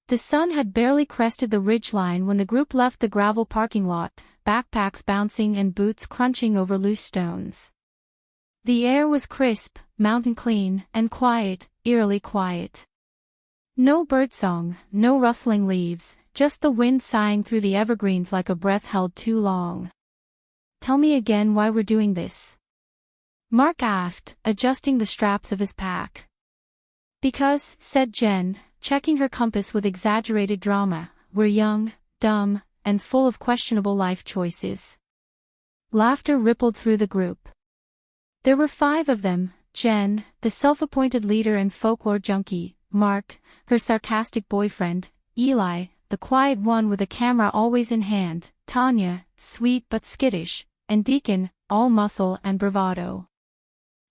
The sun had barely crested the ridgeline when the group left the gravel parking lot, backpacks bouncing and boots crunching over loose stones. The air was crisp, mountain clean, and quiet, eerily quiet. No birdsong, no rustling leaves, just the wind sighing through the evergreens like a breath held too long. "Tell me again why we're doing this," Mark asked, adjusting the straps of his pack. "Because," said Jen, checking her compass with exaggerated drama, "we're young, dumb, and full of questionable life choices." Laughter rippled through the group. There were 5 of them: Jen, the self-appointed leader and folklore junkie; Mark, her sarcastic boyfriend; Eli, the quiet one with a camera always in hand; Tanya, sweet but skittish; and Deacon, all muscle and bravado.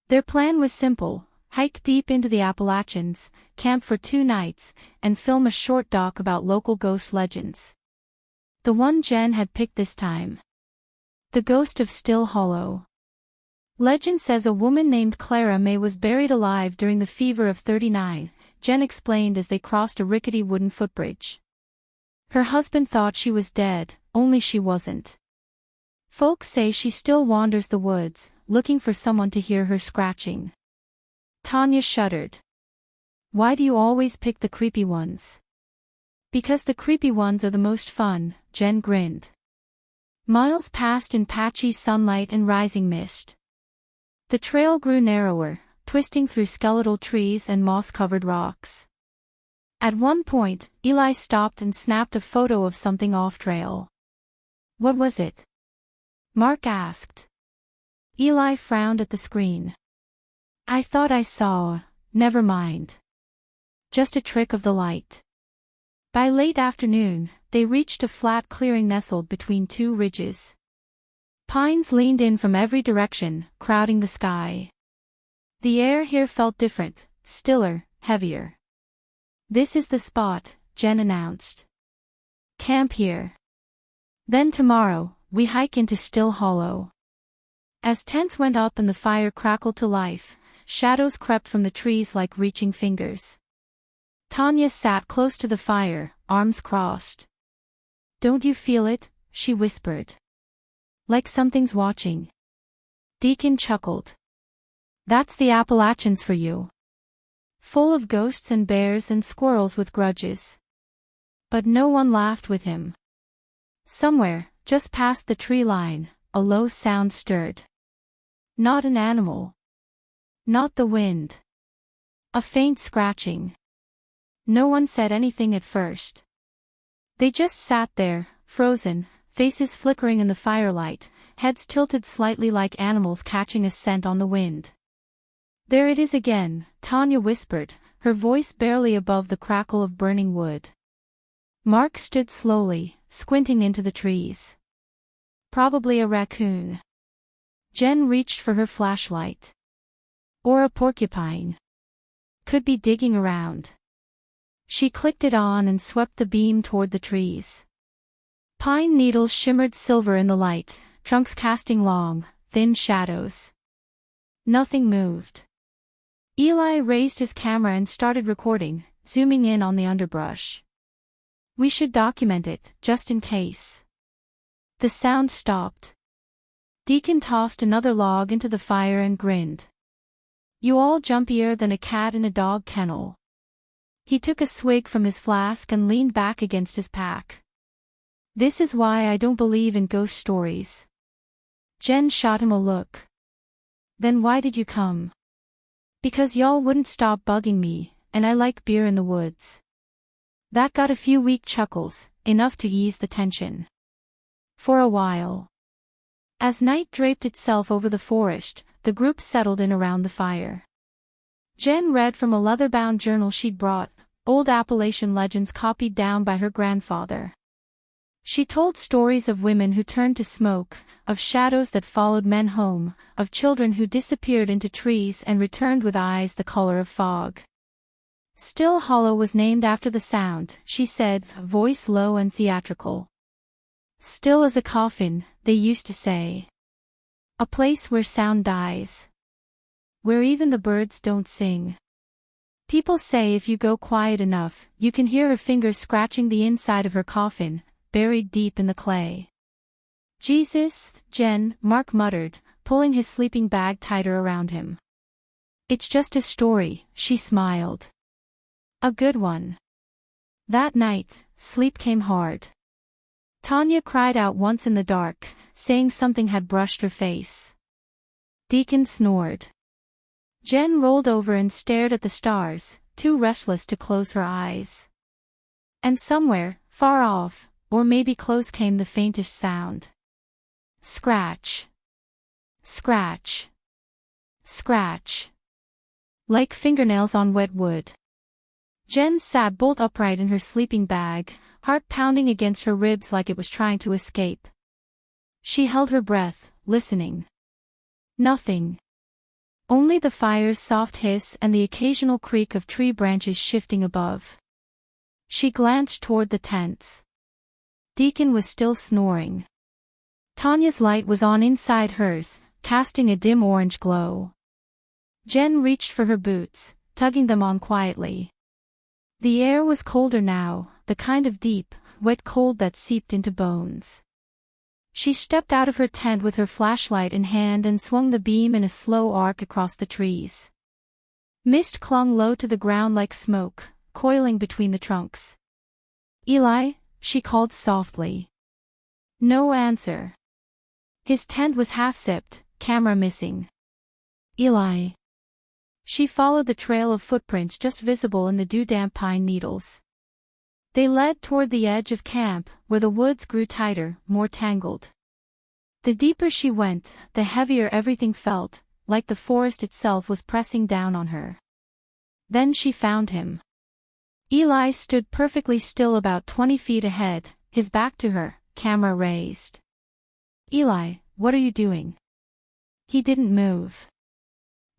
Their plan was simple: hike deep into the Appalachians, camp for 2 nights, and film a short doc about local ghost legends. The one Jen had picked this time: the ghost of Still Hollow. Legend says a woman named Clara May was buried alive during the fever of '39, Jen explained as they crossed a rickety wooden footbridge. Her husband thought she was dead, only she wasn't. Folks say she still wanders the woods, looking for someone to hear her scratching. Tanya shuddered. "Why do you always pick the creepy ones?" "Because the creepy ones are the most fun," Jen grinned. Miles passed in patchy sunlight and rising mist. The trail grew narrower, twisting through skeletal trees and moss-covered rocks. At one point, Eli stopped and snapped a photo of something off-trail. "What was it?" Mark asked. Eli frowned at the screen. "I thought I saw. Never mind. Just a trick of the light." By late afternoon, they reached a flat clearing nestled between 2 ridges. Pines leaned in from every direction, crowding the sky. The air here felt different, stiller, heavier. "This is the spot," Jen announced. "Camp here. Then tomorrow, we hike into Still Hollow." As tents went up and the fire crackled to life, shadows crept from the trees like reaching fingers. Tanya sat close to the fire, arms crossed. "Don't you feel it?" she whispered. "Like something's watching." Deacon chuckled. "That's the Appalachians for you. Full of ghosts and bears and squirrels with grudges." But no one laughed with him. Somewhere, just past the tree line, a low sound stirred. Not an animal. Not the wind. A faint scratching. No one said anything at first. They just sat there, frozen, faces flickering in the firelight, heads tilted slightly like animals catching a scent on the wind. "There it is again," Tanya whispered, her voice barely above the crackle of burning wood. Mark stood slowly, squinting into the trees. "Probably a raccoon." Jen reached for her flashlight. "Or a porcupine. Could be digging around." She clicked it on and swept the beam toward the trees. Pine needles shimmered silver in the light, trunks casting long, thin shadows. Nothing moved. Eli raised his camera and started recording, zooming in on the underbrush. "We should document it, just in case." The sound stopped. Deacon tossed another log into the fire and grinned. "You all jumpier than a cat in a dog kennel." He took a swig from his flask and leaned back against his pack. "This is why I don't believe in ghost stories." Jen shot him a look. "Then why did you come?" "Because y'all wouldn't stop bugging me, and I like beer in the woods." That got a few weak chuckles, enough to ease the tension. For a while. As night draped itself over the forest, the group settled in around the fire. Jen read from a leather-bound journal she'd brought, old Appalachian legends copied down by her grandfather. She told stories of women who turned to smoke, of shadows that followed men home, of children who disappeared into trees and returned with eyes the color of fog. Still Hollow was named after the sound, she said, voice low and theatrical. "Still as a coffin," they used to say. A place where sound dies. Where even the birds don't sing. People say if you go quiet enough, you can hear her fingers scratching the inside of her coffin, buried deep in the clay. Jesus, Jen, Mark muttered, pulling his sleeping bag tighter around him. It's just a story, she smiled. A good one. That night, sleep came hard. Tanya cried out once in the dark, saying something had brushed her face. Deacon snored. Jen rolled over and stared at the stars, too restless to close her eyes. And somewhere, far off, or maybe close, came the faintest sound. Scratch. Scratch. Scratch. Like fingernails on wet wood. Jen sat bolt upright in her sleeping bag, heart pounding against her ribs like it was trying to escape. She held her breath, listening. Nothing. Only the fire's soft hiss and the occasional creak of tree branches shifting above. She glanced toward the tents. Deacon was still snoring. Tanya's light was on inside hers, casting a dim orange glow. Jen reached for her boots, tugging them on quietly. The air was colder now, the kind of deep, wet cold that seeped into bones. She stepped out of her tent with her flashlight in hand and swung the beam in a slow arc across the trees. Mist clung low to the ground like smoke, coiling between the trunks. Eli, she called softly. No answer. His tent was half-zipped, camera missing. Eli. She followed the trail of footprints just visible in the dew-damp pine needles. They led toward the edge of camp, where the woods grew tighter, more tangled. The deeper she went, the heavier everything felt, like the forest itself was pressing down on her. Then she found him. Eli stood perfectly still about 20 feet ahead, his back to her, camera raised. Eli, what are you doing? He didn't move.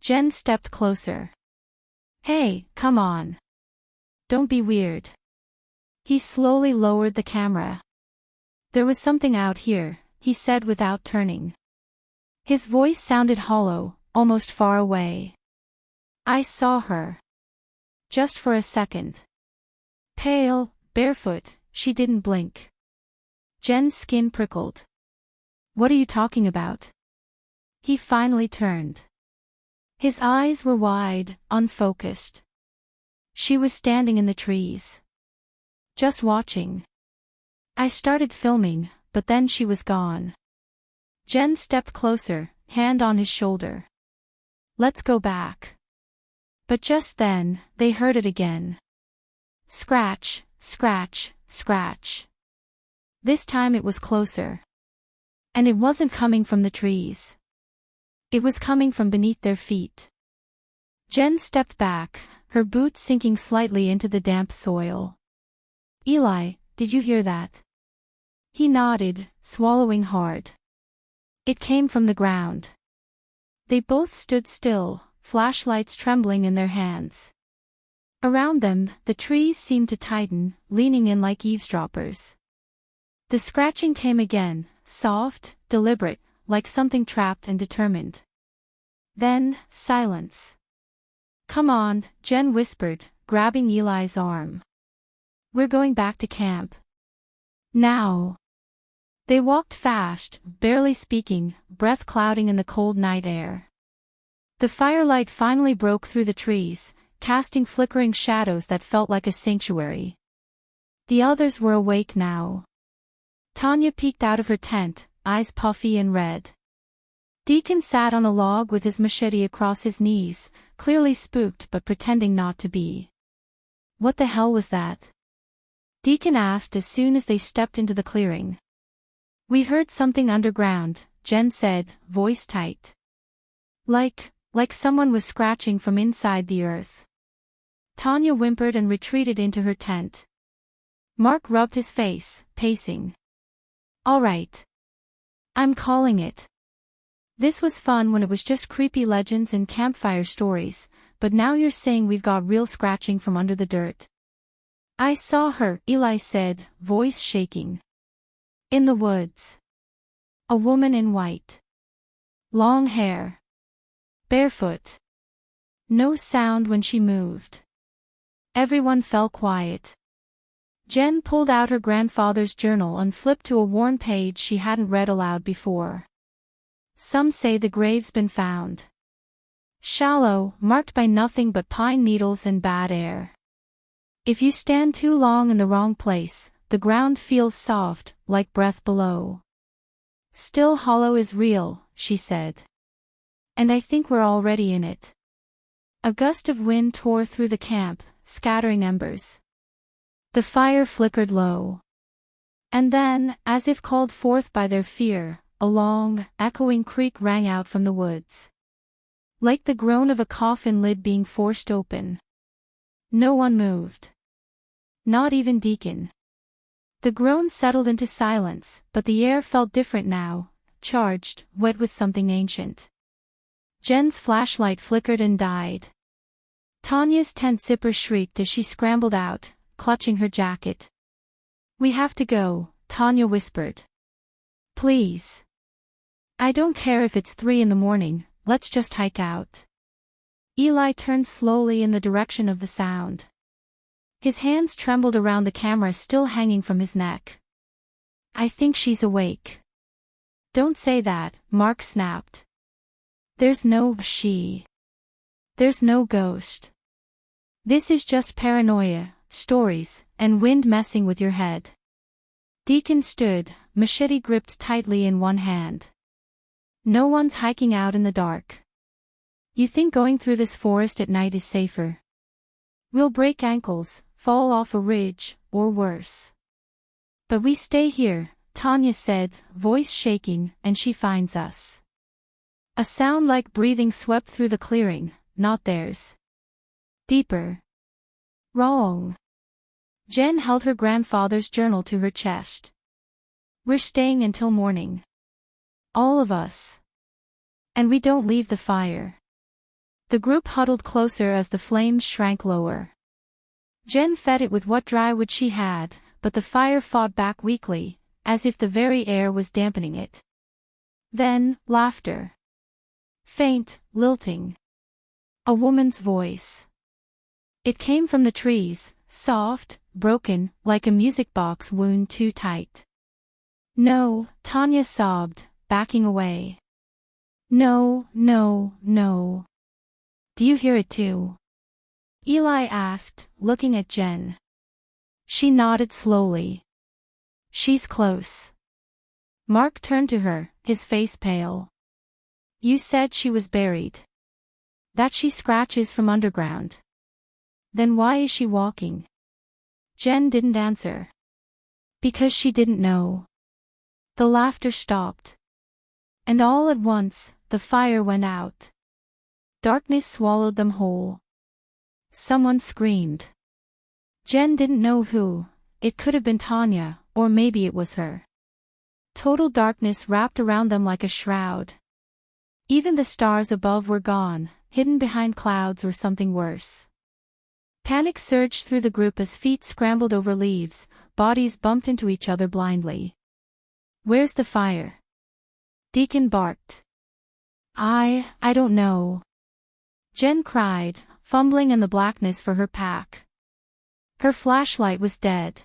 Jen stepped closer. Hey, come on. Don't be weird. He slowly lowered the camera. There was something out here, he said without turning. His voice sounded hollow, almost far away. I saw her. Just for a second. Pale, barefoot, she didn't blink. Jen's skin prickled. What are you talking about? He finally turned. His eyes were wide, unfocused. She was standing in the trees. Just watching. I started filming, but then she was gone. Jen stepped closer, hand on his shoulder. Let's go back. But just then, they heard it again. Scratch, scratch, scratch. This time it was closer. And it wasn't coming from the trees. It was coming from beneath their feet. Jen stepped back, her boots sinking slightly into the damp soil. Eli, did you hear that? He nodded, swallowing hard. It came from the ground. They both stood still, flashlights trembling in their hands. Around them, the trees seemed to tighten, leaning in like eavesdroppers. The scratching came again, soft, deliberate, like something trapped and determined. Then, silence. Come on, Jen whispered, grabbing Eli's arm. We're going back to camp. Now. They walked fast, barely speaking, breath clouding in the cold night air. The firelight finally broke through the trees, casting flickering shadows that felt like a sanctuary. The others were awake now. Tanya peeked out of her tent, eyes puffy and red. Deacon sat on a log with his machete across his knees, clearly spooked but pretending not to be. What the hell was that? Deacon asked as soon as they stepped into the clearing. We heard something underground, Jen said, voice tight. Like someone was scratching from inside the earth. Tanya whimpered and retreated into her tent. Mark rubbed his face, pacing. All right. I'm calling it. This was fun when it was just creepy legends and campfire stories, but now you're saying we've got real scratching from under the dirt. I saw her, Eli said, voice shaking. In the woods. A woman in white. Long hair. Barefoot. No sound when she moved. Everyone fell quiet. Jen pulled out her grandfather's journal and flipped to a worn page she hadn't read aloud before. Some say the grave's been found. Shallow, marked by nothing but pine needles and bad air. If you stand too long in the wrong place, the ground feels soft, like breath below. Still hollow is real, she said. And I think we're already in it. A gust of wind tore through the camp, scattering embers. The fire flickered low. And then, as if called forth by their fear, a long, echoing creak rang out from the woods. Like the groan of a coffin lid being forced open. No one moved. Not even Deacon. The groan settled into silence, but the air felt different now, charged, wet with something ancient. Jen's flashlight flickered and died. Tanya's tent zipper shrieked as she scrambled out, clutching her jacket. "We have to go," Tanya whispered. "Please. I don't care if it's 3 in the morning, let's just hike out." Eli turned slowly in the direction of the sound. His hands trembled around the camera still hanging from his neck. "I think she's awake." "Don't say that," Mark snapped. "There's no she. There's no ghost. This is just paranoia, stories, and wind messing with your head." Deacon stood, machete gripped tightly in one hand. "No one's hiking out in the dark. You think going through this forest at night is safer? We'll break ankles, fall off a ridge, or worse. But we stay here," Tanya said, voice shaking, "and she finds us." A sound like breathing swept through the clearing, not theirs. Deeper. Wrong. Jen held her grandfather's journal to her chest. "We're staying until morning. All of us. And we don't leave the fire." The group huddled closer as the flames shrank lower. Jen fed it with what dry wood she had, but the fire fought back weakly, as if the very air was dampening it. Then, laughter. Faint, lilting. A woman's voice. It came from the trees, soft, broken, like a music box wound too tight. "No," Tanya sobbed, backing away. "No, no, no. Do you hear it too?" Eli asked, looking at Jen. She nodded slowly. "She's close." Mark turned to her, his face pale. "You said she was buried. That she scratches from underground. Then why is she walking?" Jen didn't answer. "Because she didn't know." The laughter stopped. And all at once, the fire went out. Darkness swallowed them whole. Someone screamed. Jen didn't know who. It could have been Tanya, or maybe it was her. Total darkness wrapped around them like a shroud. Even the stars above were gone, hidden behind clouds or something worse. Panic surged through the group as feet scrambled over leaves, bodies bumped into each other blindly. "Where's the fire?" Deacon barked. I don't know." Jen cried, fumbling in the blackness for her pack. Her flashlight was dead.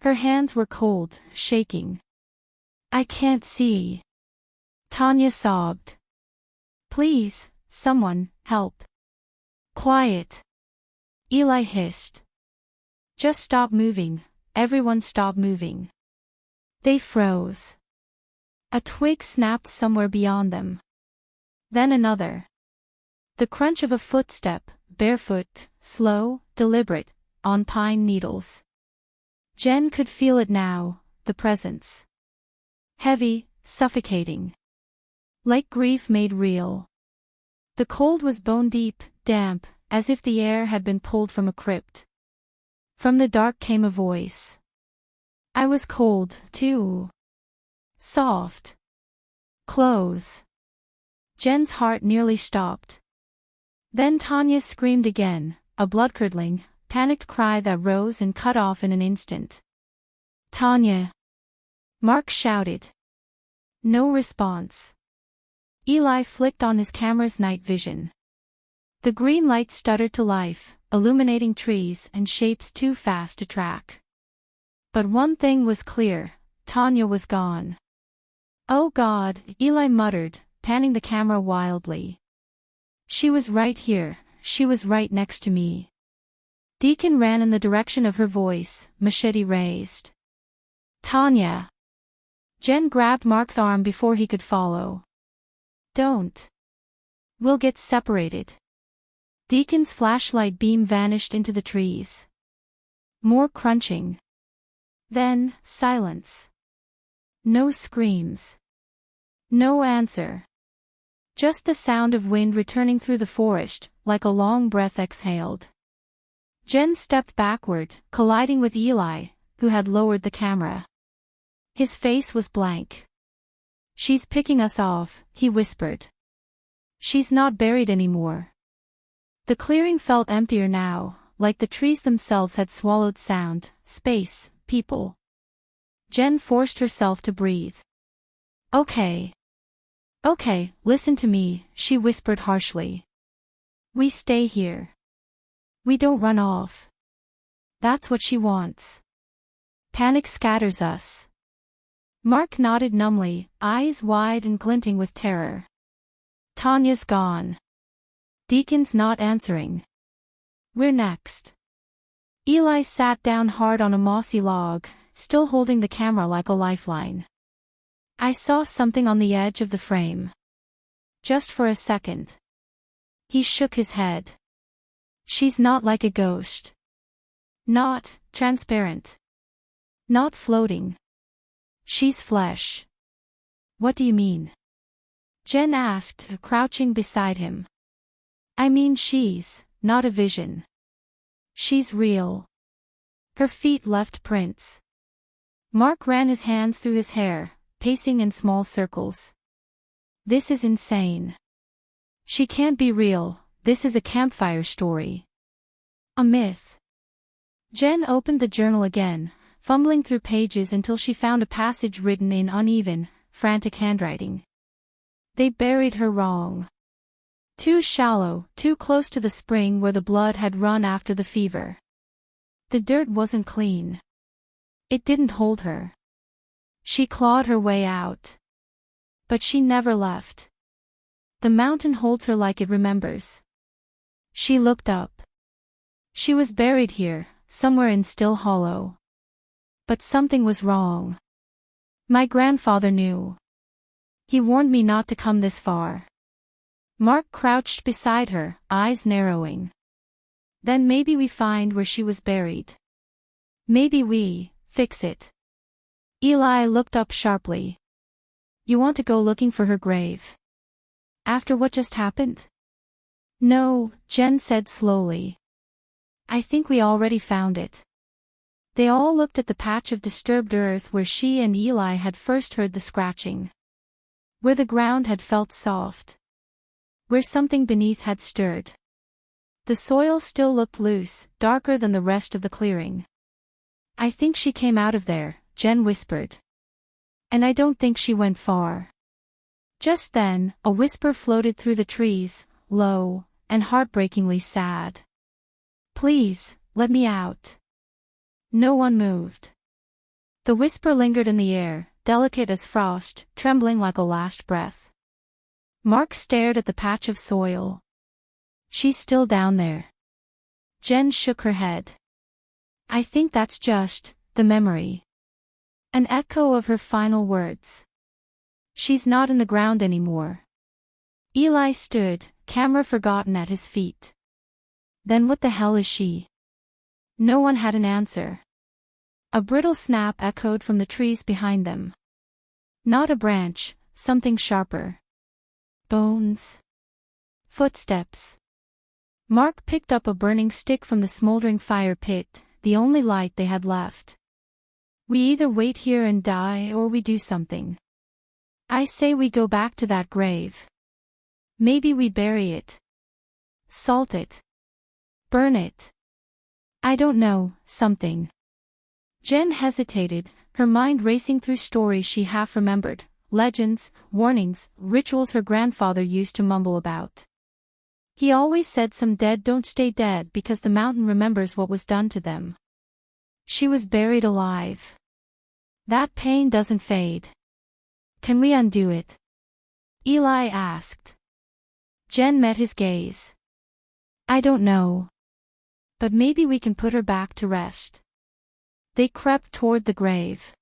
Her hands were cold, shaking. "I can't see." Tanya sobbed. "Please, someone, help." "Quiet." Eli hissed. "Just stop moving." Everyone stopped moving. They froze. A twig snapped somewhere beyond them. Then another. The crunch of a footstep, barefoot, slow, deliberate, on pine needles. Jen could feel it now, the presence. Heavy, suffocating. Like grief made real. The cold was bone-deep, damp, as if the air had been pulled from a crypt. From the dark came a voice. "I was cold, too." Soft. "Close." Jen's heart nearly stopped. Then Tanya screamed again, a blood-curdling, panicked cry that rose and cut off in an instant. "Tanya!" Mark shouted. No response. Eli flicked on his camera's night vision. The green light stuttered to life, illuminating trees and shapes too fast to track. But one thing was clear, Tanya was gone. "Oh God," Eli muttered, panning the camera wildly. "She was right here, she was right next to me." Deacon ran in the direction of her voice, machete raised. "Tanya!" Jen grabbed Mark's arm before he could follow. "Don't. We'll get separated." Deacon's flashlight beam vanished into the trees. More crunching. Then, silence. No screams. No answer. Just the sound of wind returning through the forest, like a long breath exhaled. Jen stepped backward, colliding with Eli, who had lowered the camera. His face was blank. "She's picking us off," he whispered. "She's not buried anymore." The clearing felt emptier now, like the trees themselves had swallowed sound, space, people. Jen forced herself to breathe. Okay, listen to me," she whispered harshly. "We stay here. We don't run off. That's what she wants. Panic scatters us." Mark nodded numbly, eyes wide and glinting with terror. "Tanya's gone. Deacon's not answering. We're next." Eli sat down hard on a mossy log, still holding the camera like a lifeline. "I saw something on the edge of the frame. Just for a second." He shook his head. "She's not like a ghost. Not transparent. Not floating. She's flesh." "What do you mean?" Jen asked, crouching beside him. "I mean she's not a vision. She's real." Her feet left prints. Mark ran his hands through his hair, pacing in small circles. "This is insane. She can't be real, this is a campfire story. A myth." Jen opened the journal again, fumbling through pages until she found a passage written in uneven, frantic handwriting. "They buried her wrong. Too shallow, too close to the spring where the blood had run after the fever. The dirt wasn't clean. It didn't hold her. She clawed her way out. But she never left. The mountain holds her like it remembers." She looked up. She was buried here, somewhere in Still Hollow. But something was wrong. My grandfather knew. He warned me not to come this far. Mark crouched beside her, eyes narrowing. "Then maybe we find where she was buried. Maybe we fix it." Eli looked up sharply. "You want to go looking for her grave? After what just happened?" "No," Jen said slowly. "I think we already found it." They all looked at the patch of disturbed earth where she and Eli had first heard the scratching. Where the ground had felt soft. Where something beneath had stirred. The soil still looked loose, darker than the rest of the clearing. "I think she came out of there," Jen whispered. "And I don't think she went far." Just then, a whisper floated through the trees, low, and heartbreakingly sad. "Please, let me out." No one moved. The whisper lingered in the air, delicate as frost, trembling like a last breath. Mark stared at the patch of soil. "She's still down there." Jen shook her head. "I think that's just the memory. An echo of her final words. She's not in the ground anymore." Eli stood, camera forgotten at his feet. "Then what the hell is she?" No one had an answer. A brittle snap echoed from the trees behind them. Not a branch, something sharper. Bones. Footsteps. Mark picked up a burning stick from the smoldering fire pit, the only light they had left. "We either wait here and die or we do something. I say we go back to that grave. Maybe we bury it. Salt it. Burn it. I don't know, something." Jen hesitated, her mind racing through stories she half remembered, legends, warnings, rituals her grandfather used to mumble about. He always said some dead don't stay dead because the mountain remembers what was done to them. She was buried alive. That pain doesn't fade. Can we undo it? Eli asked. Jen met his gaze. I don't know. But maybe we can put her back to rest. They crept toward the grave.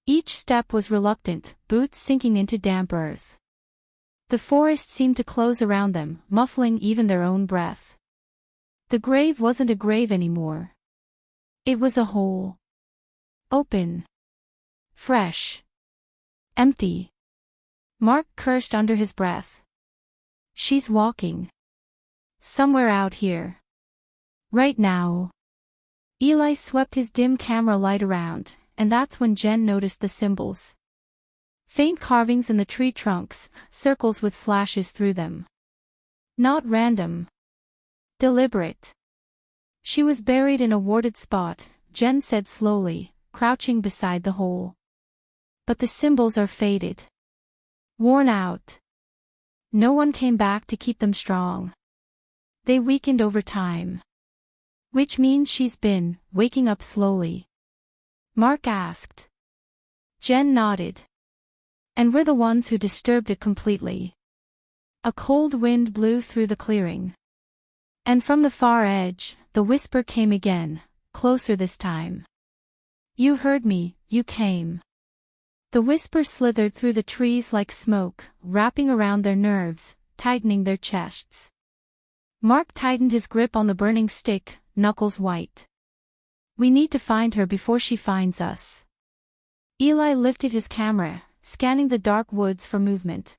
Each step was reluctant, boots sinking into damp earth. The forest seemed to close around them, muffling even their own breath. The grave wasn't a grave anymore. It was a hole. Open. Fresh. Empty. Mark cursed under his breath. She's walking. Somewhere out here. Right now. Eli swept his dim camera light around, and that's when Jen noticed the symbols. Faint carvings in the tree trunks, circles with slashes through them. Not random. Deliberate. She was buried in a warded spot, Jen said slowly, crouching beside the hole. But the symbols are faded. Worn out. No one came back to keep them strong. They weakened over time. Which means she's been waking up slowly. Mark asked. Jen nodded. And we're the ones who disturbed it completely. A cold wind blew through the clearing. And from the far edge, the whisper came again, closer this time. You heard me, you came. The whisper slithered through the trees like smoke, wrapping around their nerves, tightening their chests. Mark tightened his grip on the burning stick, knuckles white. We need to find her before she finds us. Eli lifted his camera, scanning the dark woods for movement.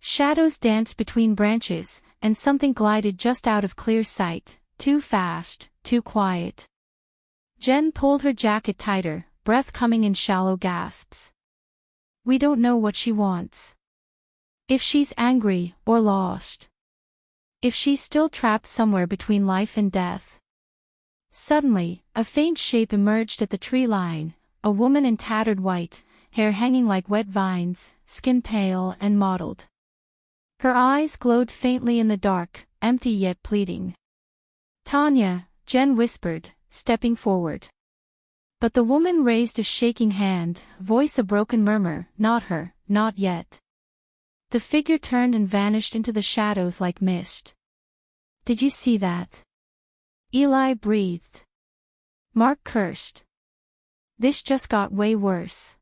Shadows danced between branches, and something glided just out of clear sight, too fast, too quiet. Jen pulled her jacket tighter, breath coming in shallow gasps. We don't know what she wants. If she's angry, or lost. If she's still trapped somewhere between life and death. Suddenly, a faint shape emerged at the tree line, a woman in tattered white, hair hanging like wet vines, skin pale and mottled. Her eyes glowed faintly in the dark, empty yet pleading. Tanya, Jen whispered, stepping forward. But the woman raised a shaking hand, voice a broken murmur, not her, not yet. The figure turned and vanished into the shadows like mist. Did you see that? Eli breathed. Mark cursed. This just got way worse.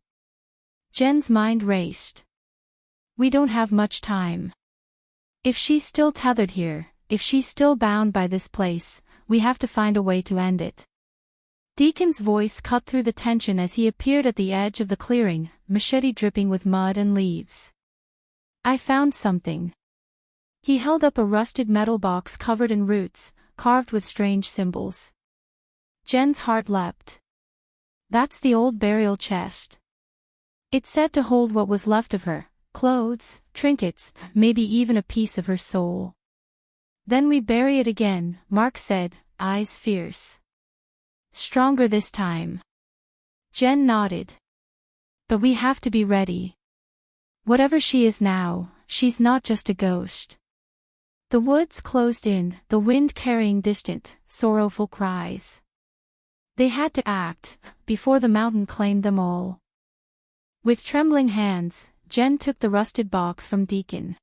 Jen's mind raced. We don't have much time. If she's still tethered here, if she's still bound by this place, we have to find a way to end it. Deacon's voice cut through the tension as he appeared at the edge of the clearing, machete dripping with mud and leaves. I found something. He held up a rusted metal box covered in roots, carved with strange symbols. Jen's heart leapt. That's the old burial chest. It said to hold what was left of her, clothes, trinkets, maybe even a piece of her soul. Then we bury it again, Mark said, eyes fierce. Stronger this time. Jen nodded. But we have to be ready. Whatever she is now, she's not just a ghost. The woods closed in, the wind carrying distant, sorrowful cries. They had to act, before the mountain claimed them all. With trembling hands, Jen took the rusted box from Deacon.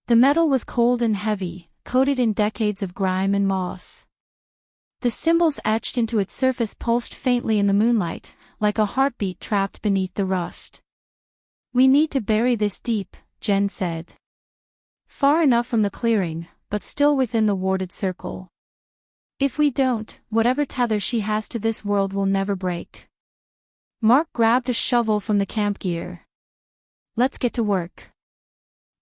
The metal was cold and heavy, coated in decades of grime and moss. The symbols etched into its surface pulsed faintly in the moonlight, like a heartbeat trapped beneath the rust. We need to bury this deep, Jen said. Far enough from the clearing, but still within the warded circle. If we don't, whatever tether she has to this world will never break. Mark grabbed a shovel from the camp gear. Let's get to work.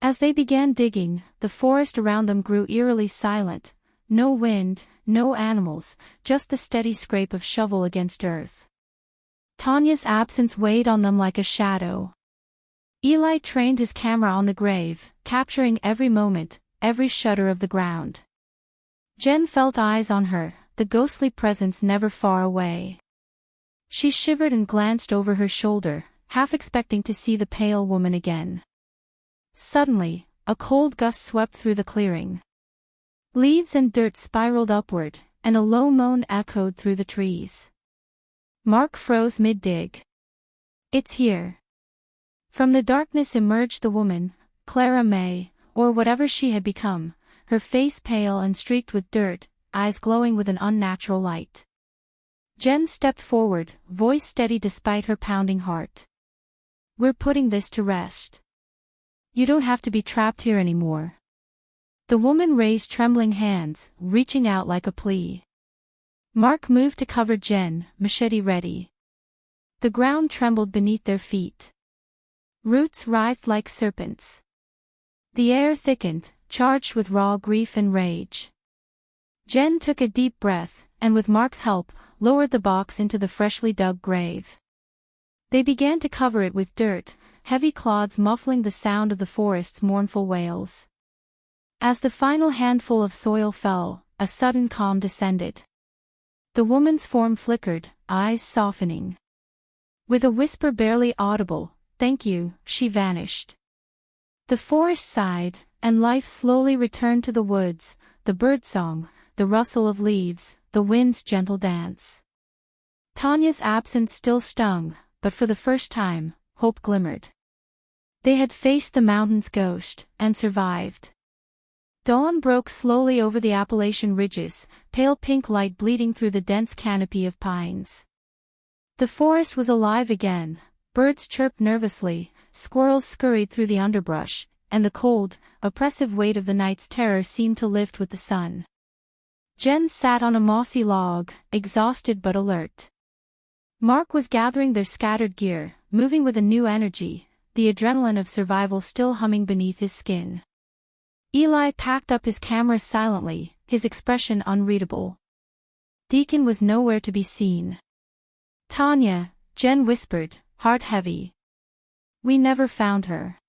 As they began digging, the forest around them grew eerily silent. No wind, no animals, just the steady scrape of shovel against earth. Tanya's absence weighed on them like a shadow. Eli trained his camera on the grave, capturing every moment, every shudder of the ground. Jen felt eyes on her, the ghostly presence never far away. She shivered and glanced over her shoulder, half expecting to see the pale woman again. Suddenly, a cold gust swept through the clearing. Leaves and dirt spiraled upward, and a low moan echoed through the trees. Mark froze mid-dig. It's here. From the darkness emerged the woman, Clara May, or whatever she had become, her face pale and streaked with dirt, eyes glowing with an unnatural light. Jen stepped forward, voice steady despite her pounding heart. We're putting this to rest. You don't have to be trapped here anymore. The woman raised trembling hands, reaching out like a plea. Mark moved to cover Jen, machete ready. The ground trembled beneath their feet. Roots writhed like serpents. The air thickened, charged with raw grief and rage. Jen took a deep breath, and with Mark's help, lowered the box into the freshly dug grave. They began to cover it with dirt, heavy clods muffling the sound of the forest's mournful wails. As the final handful of soil fell, a sudden calm descended. The woman's form flickered, eyes softening. With a whisper barely audible, "Thank you," she vanished. The forest sighed, and life slowly returned to the woods, the birdsong, the rustle of leaves, the wind's gentle dance. Tanya's absence still stung, but for the first time, hope glimmered. They had faced the mountain's ghost, and survived. Dawn broke slowly over the Appalachian ridges, pale pink light bleeding through the dense canopy of pines. The forest was alive again, birds chirped nervously, squirrels scurried through the underbrush, and the cold, oppressive weight of the night's terror seemed to lift with the sun. Jen sat on a mossy log, exhausted but alert. Mark was gathering their scattered gear, moving with a new energy, the adrenaline of survival still humming beneath his skin. Eli packed up his camera silently, his expression unreadable. Deacon was nowhere to be seen. "Tanya," Jen whispered, heart heavy. "We never found her."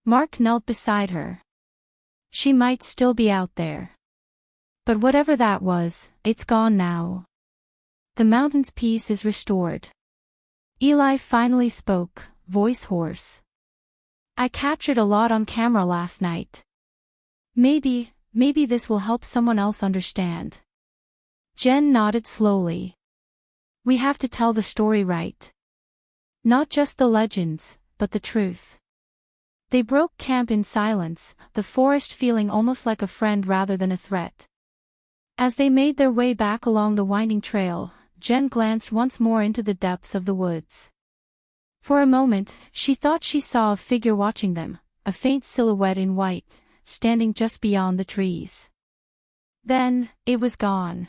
Mark knelt beside her. "She might still be out there. But whatever that was, it's gone now. The mountain's peace is restored." Eli finally spoke, voice hoarse. "I captured a lot on camera last night. Maybe this will help someone else understand." Jen nodded slowly. "We have to tell the story right. Not just the legends, but the truth." They broke camp in silence, the forest feeling almost like a friend rather than a threat. As they made their way back along the winding trail, Jen glanced once more into the depths of the woods. For a moment, she thought she saw a figure watching them, a faint silhouette in white, standing just beyond the trees. Then, it was gone.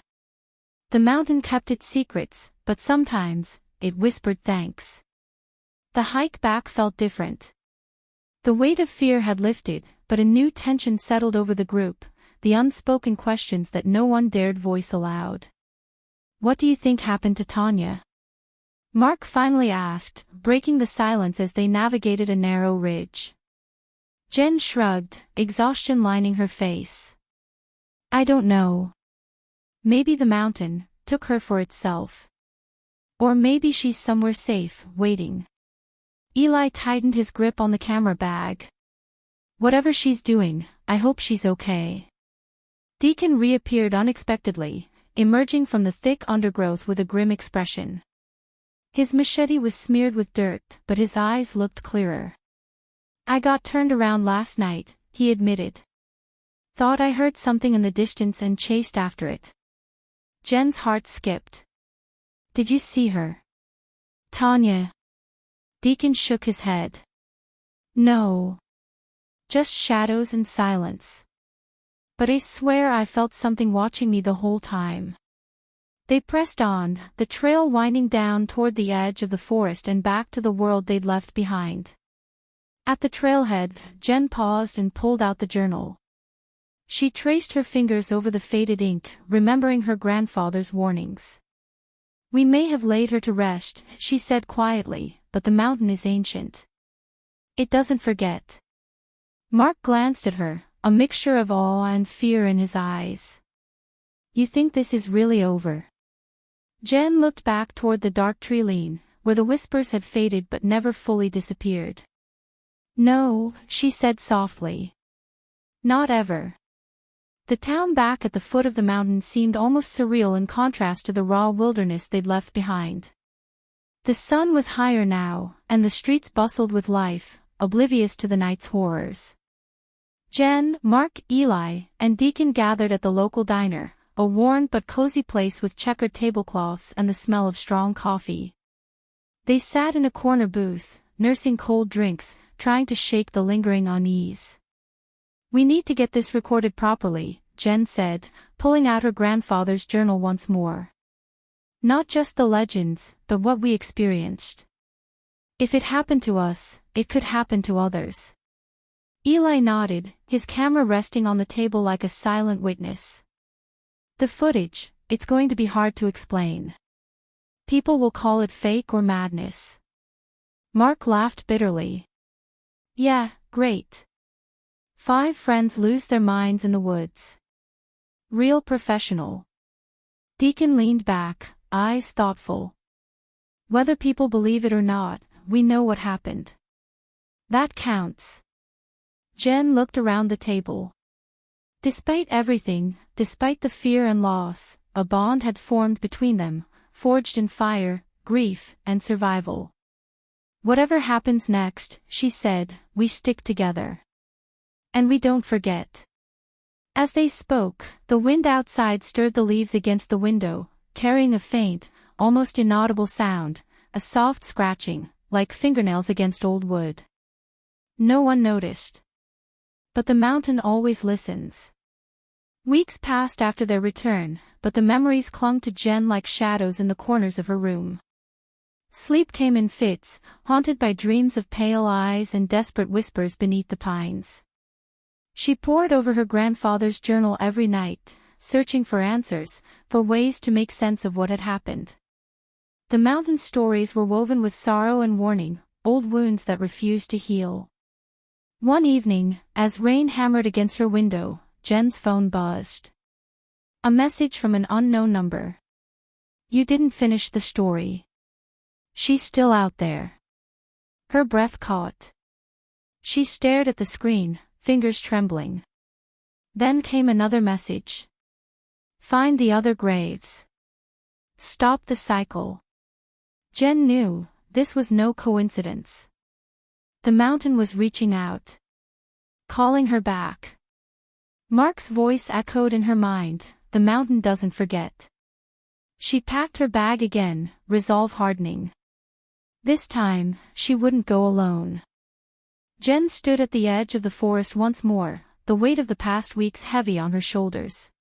The mountain kept its secrets, but sometimes, it whispered thanks. The hike back felt different. The weight of fear had lifted, but a new tension settled over the group, the unspoken questions that no one dared voice aloud. "What do you think happened to Tanya?" Mark finally asked, breaking the silence as they navigated a narrow ridge. Jen shrugged, exhaustion lining her face. "I don't know. Maybe the mountain took her for itself. Or maybe she's somewhere safe, waiting." Eli tightened his grip on the camera bag. "Whatever she's doing, I hope she's okay." Deacon reappeared unexpectedly, emerging from the thick undergrowth with a grim expression. His machete was smeared with dirt, but his eyes looked clearer. "I got turned around last night," he admitted. "Thought I heard something in the distance and chased after it." Jen's heart skipped. "Did you see her?" "Tanya?" Deacon shook his head. "No. Just shadows and silence. But I swear I felt something watching me the whole time." They pressed on, the trail winding down toward the edge of the forest and back to the world they'd left behind. At the trailhead, Jen paused and pulled out the journal. She traced her fingers over the faded ink, remembering her grandfather's warnings. "We may have laid her to rest," she said quietly, "but the mountain is ancient. It doesn't forget." Mark glanced at her, a mixture of awe and fear in his eyes. "You think this is really over?" Jen looked back toward the dark tree line, where the whispers had faded but never fully disappeared. "No," she said softly. "Not ever. The town back at the foot of the mountain seemed almost surreal in contrast to the raw wilderness they'd left behind. The sun was higher now, and the streets bustled with life, oblivious to the night's horrors. Jen, Mark, Eli, and Deacon gathered at the local diner, a worn but cozy place with checkered tablecloths and the smell of strong coffee. They sat in a corner booth, nursing cold drinks, trying to shake the lingering unease. "We need to get this recorded properly," Jen said, pulling out her grandfather's journal once more. "Not just the legends, but what we experienced. If it happened to us, it could happen to others." Eli nodded, his camera resting on the table like a silent witness. "The footage, it's going to be hard to explain. People will call it fake or madness." Mark laughed bitterly. "Yeah, great. 5 friends lose their minds in the woods. Real professional." Deacon leaned back, eyes thoughtful. "Whether people believe it or not, we know what happened. That counts." Jen looked around the table. Despite everything, despite the fear and loss, a bond had formed between them, forged in fire, grief, and survival. "Whatever happens next," she said, "we stick together. And we don't forget." As they spoke, the wind outside stirred the leaves against the window, carrying a faint, almost inaudible sound, a soft scratching, like fingernails against old wood. No one noticed. But the mountain always listens. Weeks passed after their return, but the memories clung to Jen like shadows in the corners of her room. Sleep came in fits, haunted by dreams of pale eyes and desperate whispers beneath the pines. She pored over her grandfather's journal every night, searching for answers, for ways to make sense of what had happened. The mountain stories were woven with sorrow and warning, old wounds that refused to heal. One evening, as rain hammered against her window, Jen's phone buzzed. A message from an unknown number. "You didn't finish the story. She's still out there." Her breath caught. She stared at the screen, fingers trembling. Then came another message. "Find the other graves. Stop the cycle." Jen knew, this was no coincidence. The mountain was reaching out. Calling her back. Mark's voice echoed in her mind, "The mountain doesn't forget." She packed her bag again, resolve hardening. This time, she wouldn't go alone. Jen stood at the edge of the forest once more, the weight of the past weeks heavy on her shoulders.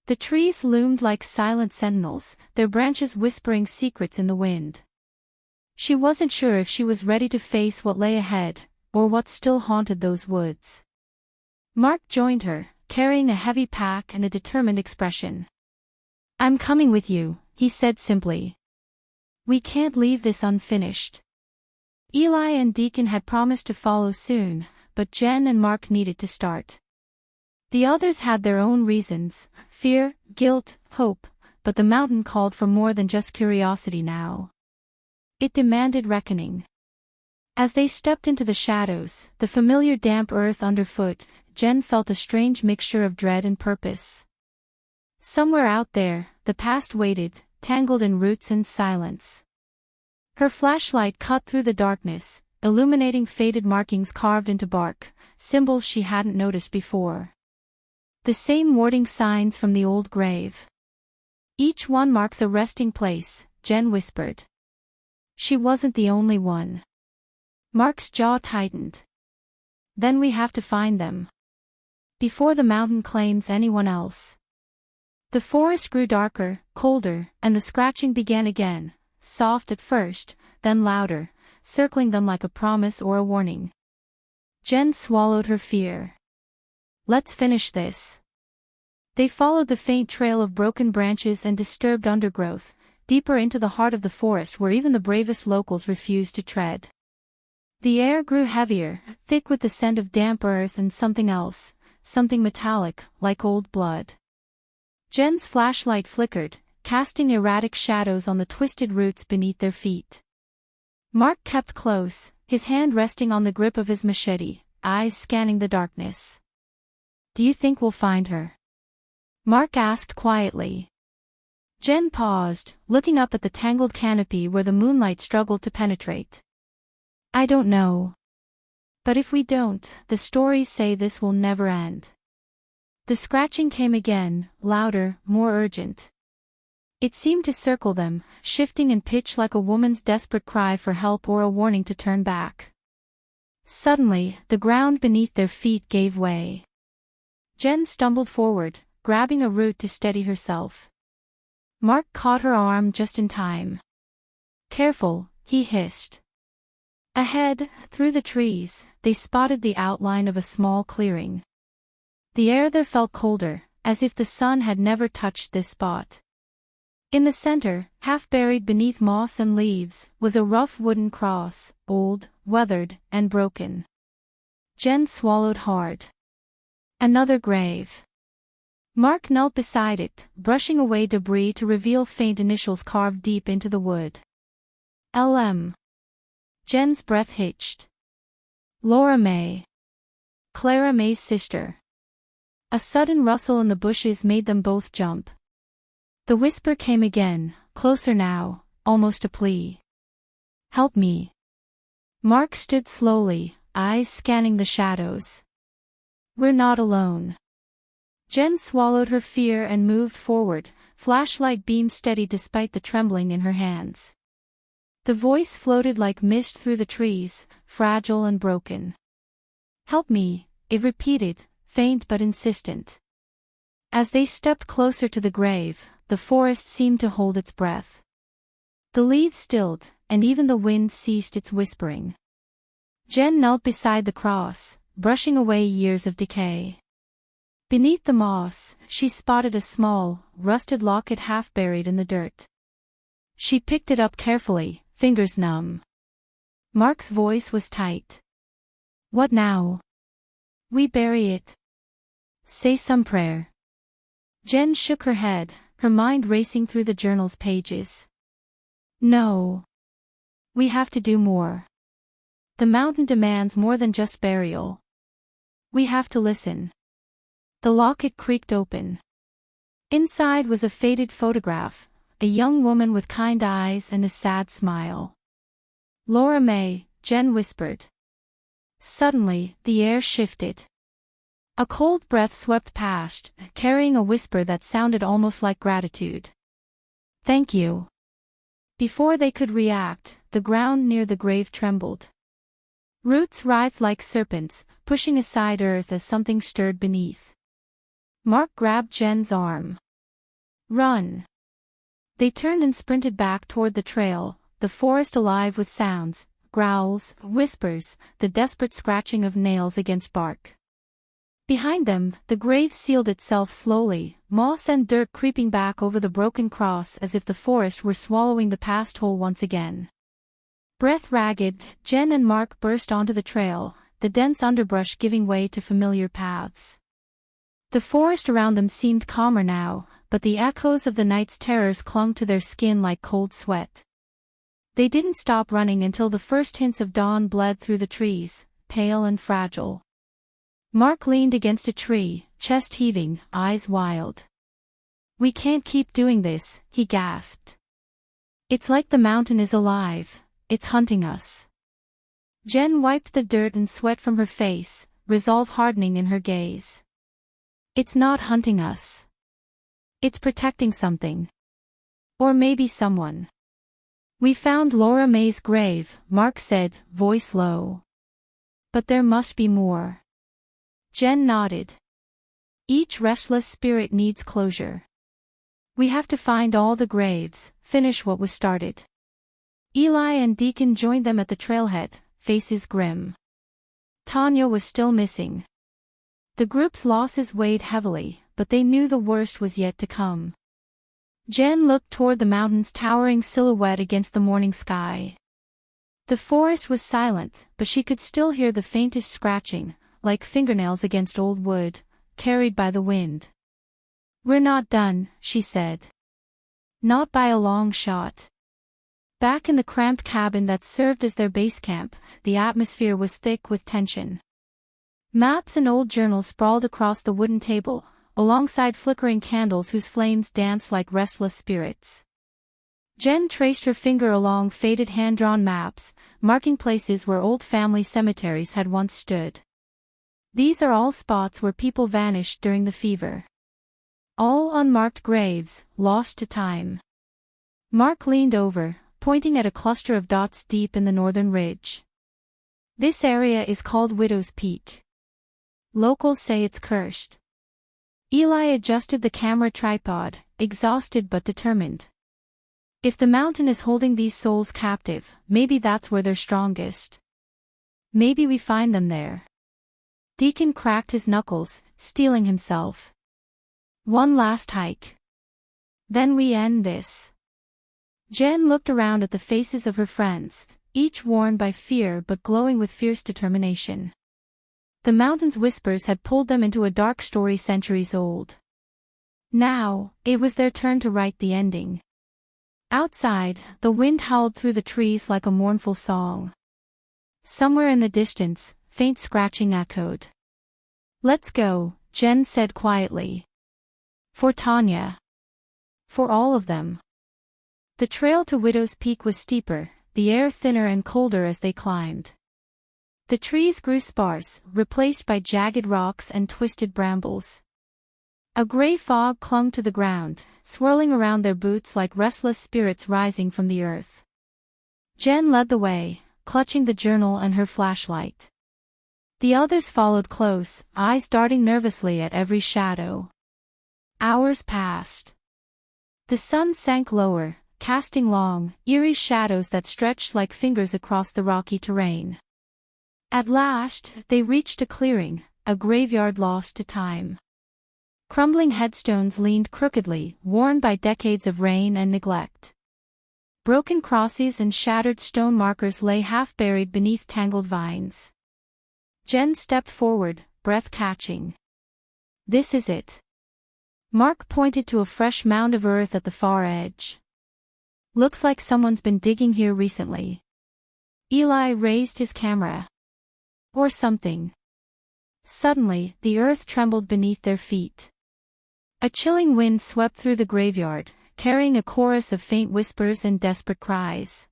The trees loomed like silent sentinels, their branches whispering secrets in the wind. She wasn't sure if she was ready to face what lay ahead, or what still haunted those woods. Mark joined her, carrying a heavy pack and a determined expression. "I'm coming with you," he said simply. "We can't leave this unfinished." Eli and Deacon had promised to follow soon, but Jen and Mark needed to start. The others had their own reasons, fear, guilt, hope, but the mountain called for more than just curiosity now. It demanded reckoning. As they stepped into the shadows, the familiar damp earth underfoot, Jen felt a strange mixture of dread and purpose. Somewhere out there, the past waited, tangled in roots and silence. Her flashlight cut through the darkness, illuminating faded markings carved into bark, symbols she hadn't noticed before. The same warding signs from the old grave. "Each one marks a resting place," Jen whispered. She wasn't the only one. Mark's jaw tightened. "Then we have to find them. Before the mountain claims anyone else." The forest grew darker, colder, and the scratching began again, soft at first, then louder, circling them like a promise or a warning. Jen swallowed her fear. "Let's finish this." They followed the faint trail of broken branches and disturbed undergrowth, deeper into the heart of the forest where even the bravest locals refused to tread. The air grew heavier, thick with the scent of damp earth and something else, something metallic, like old blood. Jen's flashlight flickered, casting erratic shadows on the twisted roots beneath their feet. Mark kept close, his hand resting on the grip of his machete, eyes scanning the darkness. "Do you think we'll find her?" Mark asked quietly. Jen paused, looking up at the tangled canopy where the moonlight struggled to penetrate. I don't know. But if we don't, the stories say this will never end. The scratching came again, louder, more urgent. It seemed to circle them, shifting in pitch like a woman's desperate cry for help or a warning to turn back. Suddenly, the ground beneath their feet gave way. Jen stumbled forward, grabbing a root to steady herself. Mark caught her arm just in time. Careful, he hissed. Ahead, through the trees, they spotted the outline of a small clearing. The air there felt colder, as if the sun had never touched this spot. In the center, half buried beneath moss and leaves, was a rough wooden cross, old, weathered, and broken. Jen swallowed hard. Another grave. Mark knelt beside it, brushing away debris to reveal faint initials carved deep into the wood. L.M. Jen's breath hitched. Laura May. Clara May's sister. A sudden rustle in the bushes made them both jump. The whisper came again, closer now, almost a plea. Help me. Mark stood slowly, eyes scanning the shadows. We're not alone. Jen swallowed her fear and moved forward, flashlight beam steady despite the trembling in her hands. The voice floated like mist through the trees, fragile and broken. Help me, it repeated, faint but insistent. As they stepped closer to the grave, the forest seemed to hold its breath. The leaves stilled, and even the wind ceased its whispering. Jen knelt beside the cross, brushing away years of decay. Beneath the moss, she spotted a small, rusted locket half buried in the dirt. She picked it up carefully, fingers numb. Mark's voice was tight. What now? We bury it. Say some prayer. Jen shook her head, her mind racing through the journal's pages. No. We have to do more. The mountain demands more than just burial. We have to listen. The locket creaked open. Inside was a faded photograph, a young woman with kind eyes and a sad smile. Laura May, Jen whispered. Suddenly, the air shifted. A cold breath swept past, carrying a whisper that sounded almost like gratitude. Thank you. Before they could react, the ground near the grave trembled. Roots writhed like serpents, pushing aside earth as something stirred beneath. Mark grabbed Jen's arm. Run. They turned and sprinted back toward the trail, the forest alive with sounds, growls, whispers, the desperate scratching of nails against bark. Behind them, the grave sealed itself slowly, moss and dirt creeping back over the broken cross as if the forest were swallowing the past whole once again. Breath ragged, Jen and Mark burst onto the trail, the dense underbrush giving way to familiar paths. The forest around them seemed calmer now, but the echoes of the night's terrors clung to their skin like cold sweat. They didn't stop running until the first hints of dawn bled through the trees, pale and fragile. Mark leaned against a tree, chest heaving, eyes wild. We can't keep doing this, he gasped. It's like the mountain is alive, it's hunting us. Jen wiped the dirt and sweat from her face, resolve hardening in her gaze. It's not hunting us. It's protecting something. Or maybe someone. We found Laura May's grave, Mark said, voice low. But there must be more. Jen nodded. Each restless spirit needs closure. We have to find all the graves, finish what was started. Eli and Deacon joined them at the trailhead, faces grim. Tanya was still missing. The group's losses weighed heavily, but they knew the worst was yet to come. Jen looked toward the mountain's towering silhouette against the morning sky. The forest was silent, but she could still hear the faintest scratching, like fingernails against old wood, carried by the wind. We're not done, she said. Not by a long shot. Back in the cramped cabin that served as their base camp, the atmosphere was thick with tension. Maps and old journals sprawled across the wooden table, alongside flickering candles whose flames danced like restless spirits. Jen traced her finger along faded hand-drawn maps, marking places where old family cemeteries had once stood. These are all spots where people vanished during the fever. All unmarked graves, lost to time. Mark leaned over, pointing at a cluster of dots deep in the northern ridge. This area is called Widow's Peak. Locals say it's cursed. Eli adjusted the camera tripod, exhausted but determined. If the mountain is holding these souls captive, maybe that's where they're strongest. Maybe we find them there. Deacon cracked his knuckles, steeling himself. One last hike. Then we end this. Jen looked around at the faces of her friends, each worn by fear but glowing with fierce determination. The mountain's whispers had pulled them into a dark story centuries old. Now, it was their turn to write the ending. Outside, the wind howled through the trees like a mournful song. Somewhere in the distance, faint scratching echoed. "Let's go," Jen said quietly. "For Tanya. For all of them." The trail to Widow's Peak was steeper, the air thinner and colder as they climbed. The trees grew sparse, replaced by jagged rocks and twisted brambles. A gray fog clung to the ground, swirling around their boots like restless spirits rising from the earth. Jen led the way, clutching the journal and her flashlight. The others followed close, eyes darting nervously at every shadow. Hours passed. The sun sank lower, casting long, eerie shadows that stretched like fingers across the rocky terrain. At last, they reached a clearing, a graveyard lost to time. Crumbling headstones leaned crookedly, worn by decades of rain and neglect. Broken crosses and shattered stone markers lay half-buried beneath tangled vines. Jen stepped forward, breath catching. "This is it." Mark pointed to a fresh mound of earth at the far edge. "Looks like someone's been digging here recently." Eli raised his camera. "Or something." Suddenly, the earth trembled beneath their feet. A chilling wind swept through the graveyard, carrying a chorus of faint whispers and desperate cries.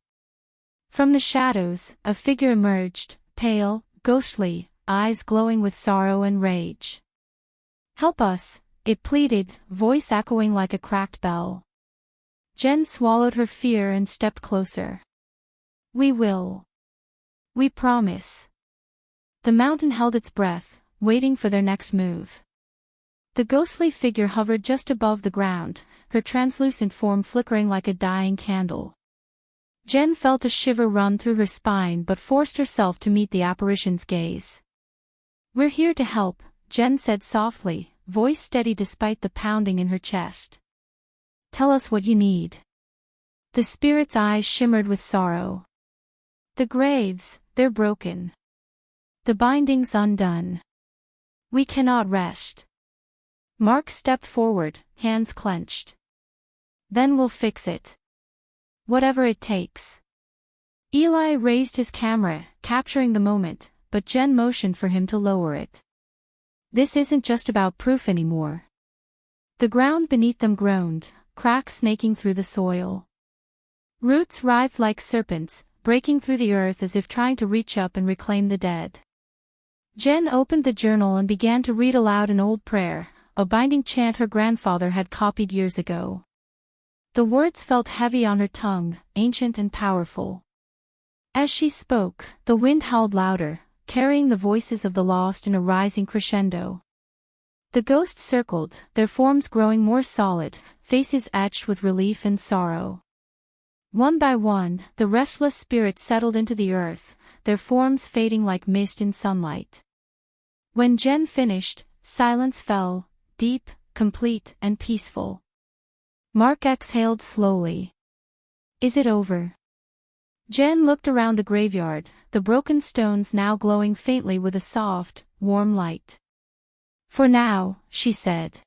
From the shadows, a figure emerged, pale, ghostly, eyes glowing with sorrow and rage. "Help us," it pleaded, voice echoing like a cracked bell. Jen swallowed her fear and stepped closer. "We will. We promise." The mountain held its breath, waiting for their next move. The ghostly figure hovered just above the ground, her translucent form flickering like a dying candle. Jen felt a shiver run through her spine but forced herself to meet the apparition's gaze. "We're here to help," Jen said softly, voice steady despite the pounding in her chest. "Tell us what you need." The spirit's eyes shimmered with sorrow. "The graves, they're broken. The bindings undone. We cannot rest." Mark stepped forward, hands clenched. "Then we'll fix it. Whatever it takes." Eli raised his camera, capturing the moment, but Jen motioned for him to lower it. "This isn't just about proof anymore." The ground beneath them groaned, cracks snaking through the soil. Roots writhed like serpents, breaking through the earth as if trying to reach up and reclaim the dead. Jen opened the journal and began to read aloud an old prayer, a binding chant her grandfather had copied years ago. The words felt heavy on her tongue, ancient and powerful. As she spoke, the wind howled louder, carrying the voices of the lost in a rising crescendo. The ghosts circled, their forms growing more solid, faces etched with relief and sorrow. One by one, the restless spirits settled into the earth, their forms fading like mist in sunlight. When Jen finished, silence fell, deep, complete, and peaceful. Mark exhaled slowly. "Is it over?" Jen looked around the graveyard, the broken stones now glowing faintly with a soft, warm light. "For now," she said.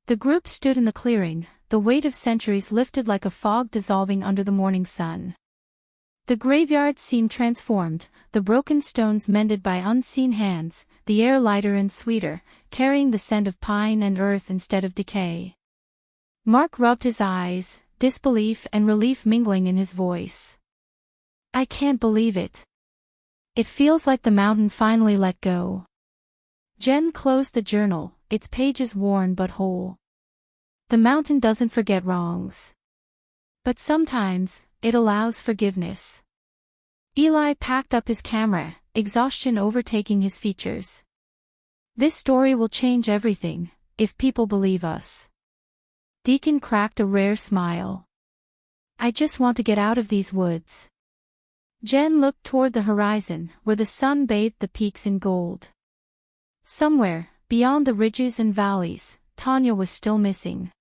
The group stood in the clearing, the weight of centuries lifted like a fog dissolving under the morning sun. The graveyard seemed transformed, the broken stones mended by unseen hands, the air lighter and sweeter, carrying the scent of pine and earth instead of decay. Mark rubbed his eyes, disbelief and relief mingling in his voice. I can't believe it. It feels like the mountain finally let go. Jen closed the journal, its pages worn but whole. The mountain doesn't forget wrongs. But sometimes, it allows forgiveness. Eli packed up his camera, exhaustion overtaking his features. This story will change everything, if people believe us. Deacon cracked a rare smile. I just want to get out of these woods. Jen looked toward the horizon, where the sun bathed the peaks in gold. Somewhere, beyond the ridges and valleys, Tanya was still missing.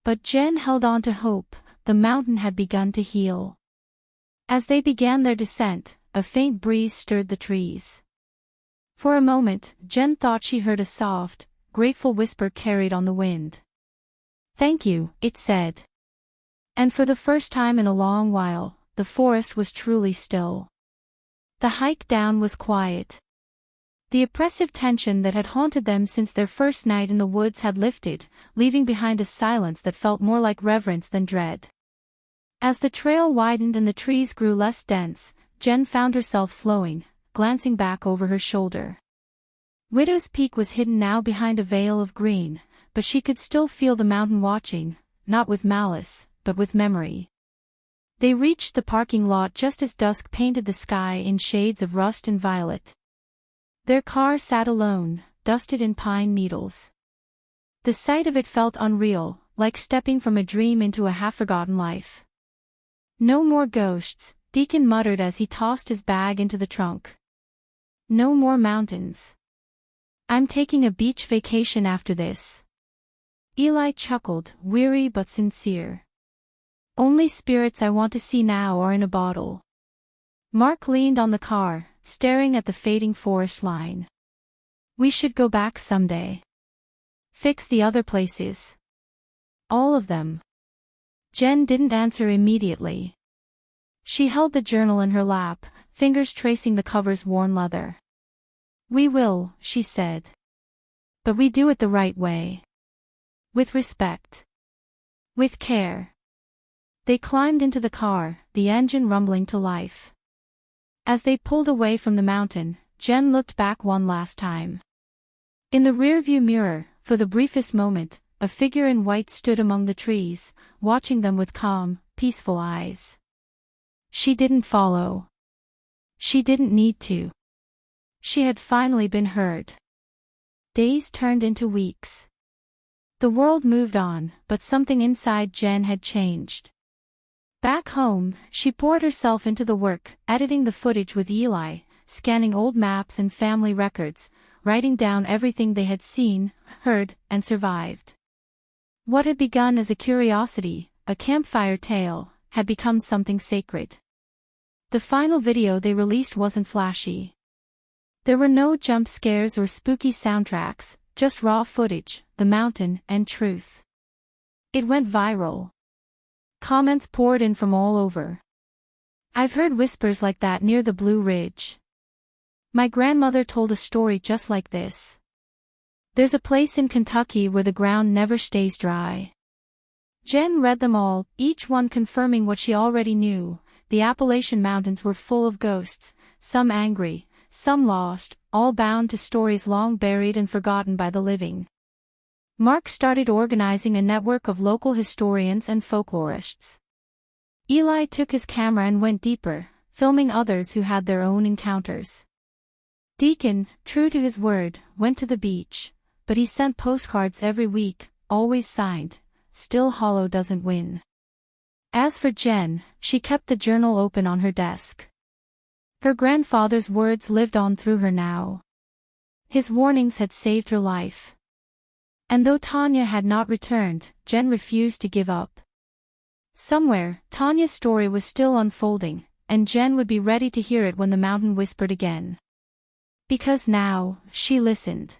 But Jen held on to hope. The mountain had begun to heal. As they began their descent, a faint breeze stirred the trees. For a moment, Jen thought she heard a soft, grateful whisper carried on the wind. Thank you, it said. And for the first time in a long while, the forest was truly still. The hike down was quiet. The oppressive tension that had haunted them since their first night in the woods had lifted, leaving behind a silence that felt more like reverence than dread. As the trail widened and the trees grew less dense, Jen found herself slowing, glancing back over her shoulder. Widow's Peak was hidden now behind a veil of green, but she could still feel the mountain watching, not with malice, but with memory. They reached the parking lot just as dusk painted the sky in shades of rust and violet. Their car sat alone, dusted in pine needles. The sight of it felt unreal, like stepping from a dream into a half-forgotten life. No more ghosts, Deacon muttered as he tossed his bag into the trunk. No more mountains. I'm taking a beach vacation after this. Eli chuckled, weary but sincere. Only spirits I want to see now are in a bottle. Mark leaned on the car, staring at the fading forest line. We should go back someday. Fix the other places. All of them. Jen didn't answer immediately. She held the journal in her lap, fingers tracing the cover's worn leather. We will, she said. But we do it the right way. With respect. With care. They climbed into the car, the engine rumbling to life. As they pulled away from the mountain, Jen looked back one last time. In the rearview mirror, for the briefest moment, a figure in white stood among the trees, watching them with calm, peaceful eyes. She didn't follow. She didn't need to. She had finally been heard. Days turned into weeks. The world moved on, but something inside Jen had changed. Back home, she poured herself into the work, editing the footage with Eli, scanning old maps and family records, writing down everything they had seen, heard, and survived. What had begun as a curiosity, a campfire tale, had become something sacred. The final video they released wasn't flashy. There were no jump scares or spooky soundtracks, just raw footage, the mountain, and truth. It went viral. Comments poured in from all over. I've heard whispers like that near the Blue Ridge. My grandmother told a story just like this. There's a place in Kentucky where the ground never stays dry. Jen read them all, each one confirming what she already knew. The Appalachian Mountains were full of ghosts, some angry, some lost, all bound to stories long buried and forgotten by the living. Mark started organizing a network of local historians and folklorists. Eli took his camera and went deeper, filming others who had their own encounters. Deacon, true to his word, went to the beach, but he sent postcards every week, always signed, "Still Hollow doesn't win." As for Jen, she kept the journal open on her desk. Her grandfather's words lived on through her now. His warnings had saved her life. And though Tanya had not returned, Jen refused to give up. Somewhere, Tanya's story was still unfolding, and Jen would be ready to hear it when the mountain whispered again. Because now, she listened.